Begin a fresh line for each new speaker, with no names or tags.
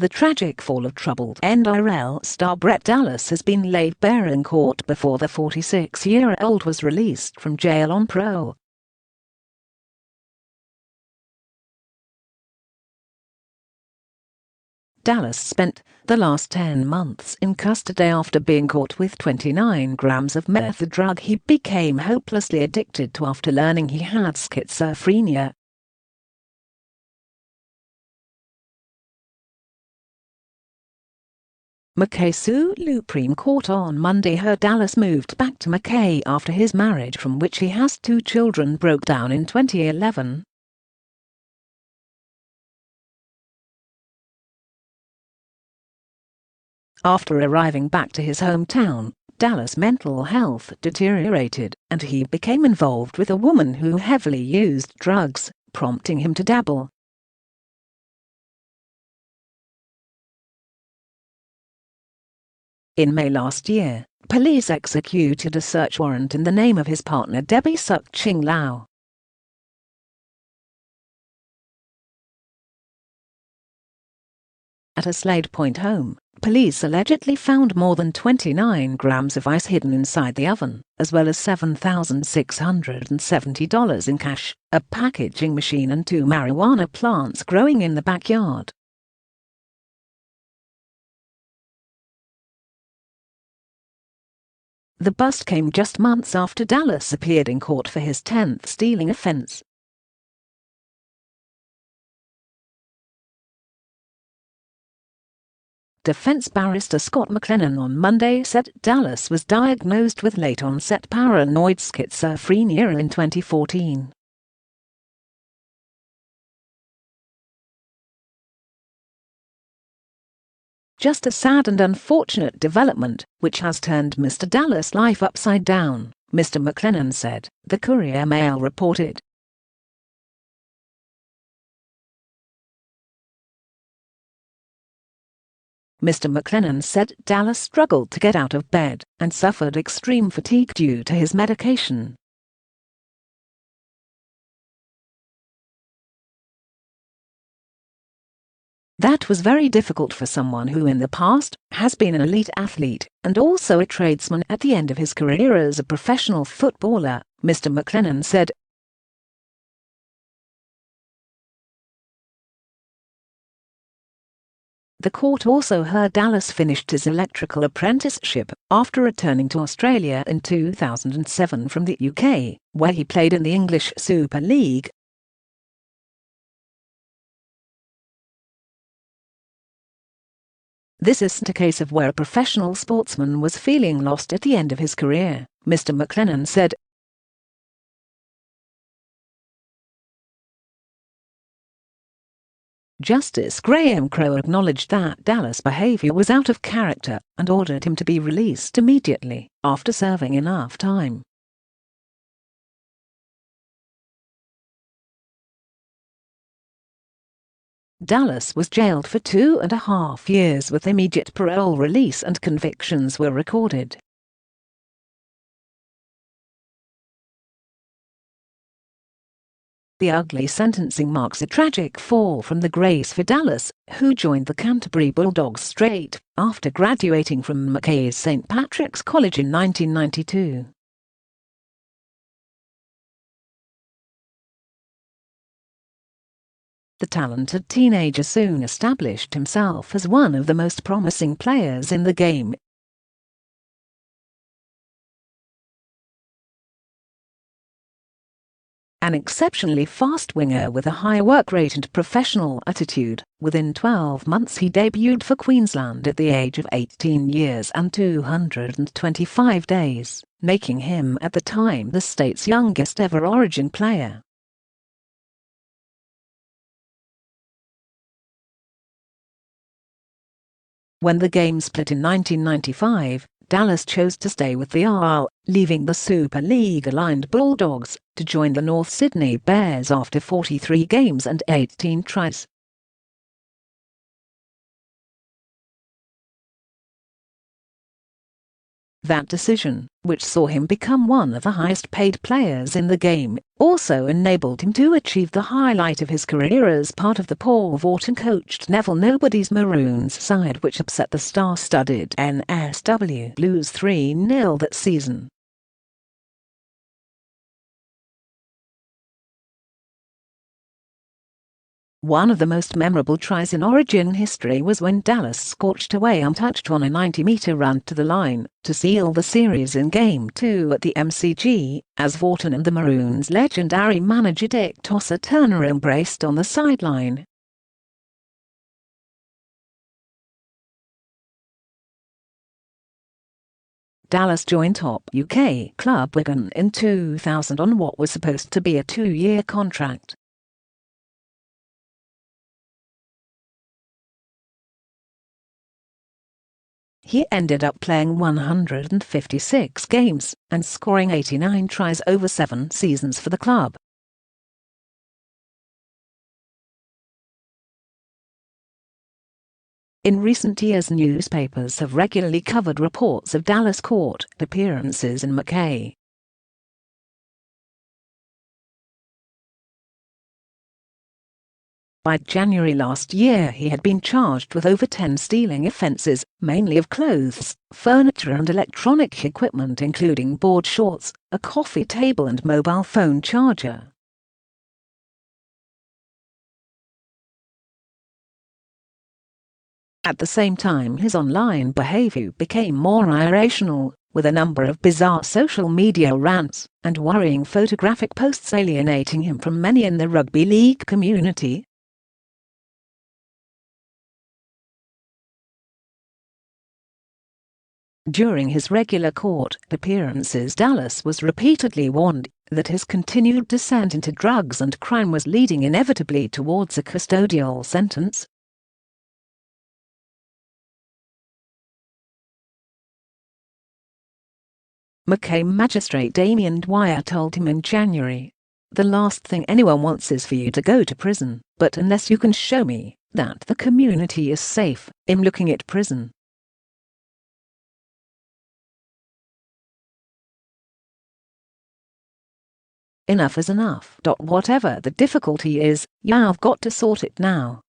The tragic fall of troubled NRL star Brett Dallas has been laid bare in court before the 46-year-old was released from jail on parole. Dallas spent the last 10 months in custody after being caught with 29 grams of meth, a drug he became hopelessly addicted to after learning he had schizophrenia. Mackay Supreme Court on Monday heard Dallas moved back to Mackay after his marriage, from which he has 2 children, broke down in 2011. After arriving back to his hometown, Dallas' mental health deteriorated, and he became involved with a woman who heavily used drugs, prompting him to dabble. In May last year, police executed a search warrant in the name of his partner Debby Suk Ching Lau. At a Slade Point home, police allegedly found more than 29 grams of ice hidden inside the oven, as well as $7,670 in cash, a packaging machine and 2 marijuana plants growing in the backyard. The bust came just months after Dallas appeared in court for his 10th stealing offence. Defence barrister Scott McLennan on Monday said Dallas was diagnosed with late-onset paranoid schizophrenia in 2014. Just a sad and unfortunate development, which has turned Mr. Dallas' life upside down, Mr. McLennan said, the Courier Mail reported. Mr. McLennan said Dallas struggled to get out of bed and suffered extreme fatigue due to his medication. That was very difficult for someone who in the past has been an elite athlete and also a tradesman at the end of his career as a professional footballer, Mr. McLennan said. The court also heard Dallas finished his electrical apprenticeship after returning to Australia in 2007 from the UK, where he played in the English Super League. This isn't a case of where a professional sportsman was feeling lost at the end of his career, Mr. McLennan said. Justice Graeme Crow acknowledged that Dallas' behaviour was out of character and ordered him to be released immediately after serving enough time. Dallas was jailed for 2.5 years with immediate parole release, and convictions were recorded. The ugly sentencing marks a tragic fall from the grace for Dallas, who joined the Canterbury Bulldogs straight after graduating from Mackay's St Patrick's College in 1992. The talented teenager soon established himself as one of the most promising players in the game. An exceptionally fast winger with a high work rate and professional attitude, within 12 months he debuted for Queensland at the age of 18 years and 225 days, making him at the time the state's youngest ever Origin player. When the game split in 1995, Dallas chose to stay with the RL, leaving the Super League-aligned Bulldogs to join the North Sydney Bears after 43 games and 18 tries. That decision, which saw him become one of the highest-paid players in the game, also enabled him to achieve the highlight of his career as part of the Paul Vaughton-coached Neville Nobody's Maroons side, which upset the star-studded NSW Blues 3-0 that season. One of the most memorable tries in Origin history was when Dallas scorched away untouched on a 90-metre run to the line to seal the series in Game 2 at the MCG, as Vaughton and the Maroons' legendary manager Dick Tosser Turner embraced on the sideline. Dallas joined top UK club Wigan in 2000 on what was supposed to be a 2-year contract. He ended up playing 156 games and scoring 89 tries over 7 seasons for the club. In recent years, newspapers have regularly covered reports of Dallas court appearances in Mackay. By January last year, he had been charged with over 10 stealing offences, mainly of clothes, furniture and electronic equipment including board shorts, a coffee table and mobile phone charger. At the same time, his online behaviour became more irrational, with a number of bizarre social media rants and worrying photographic posts alienating him from many in the rugby league community. During his regular court appearances, Dallas was repeatedly warned that his continued descent into drugs and crime was leading inevitably towards a custodial sentence. Mackay magistrate Damien Dwyer told him in January, "The last thing anyone wants is for you to go to prison, but unless you can show me that the community is safe, I'm looking at prison." Enough is enough. Whatever the difficulty is, you've got to sort it now.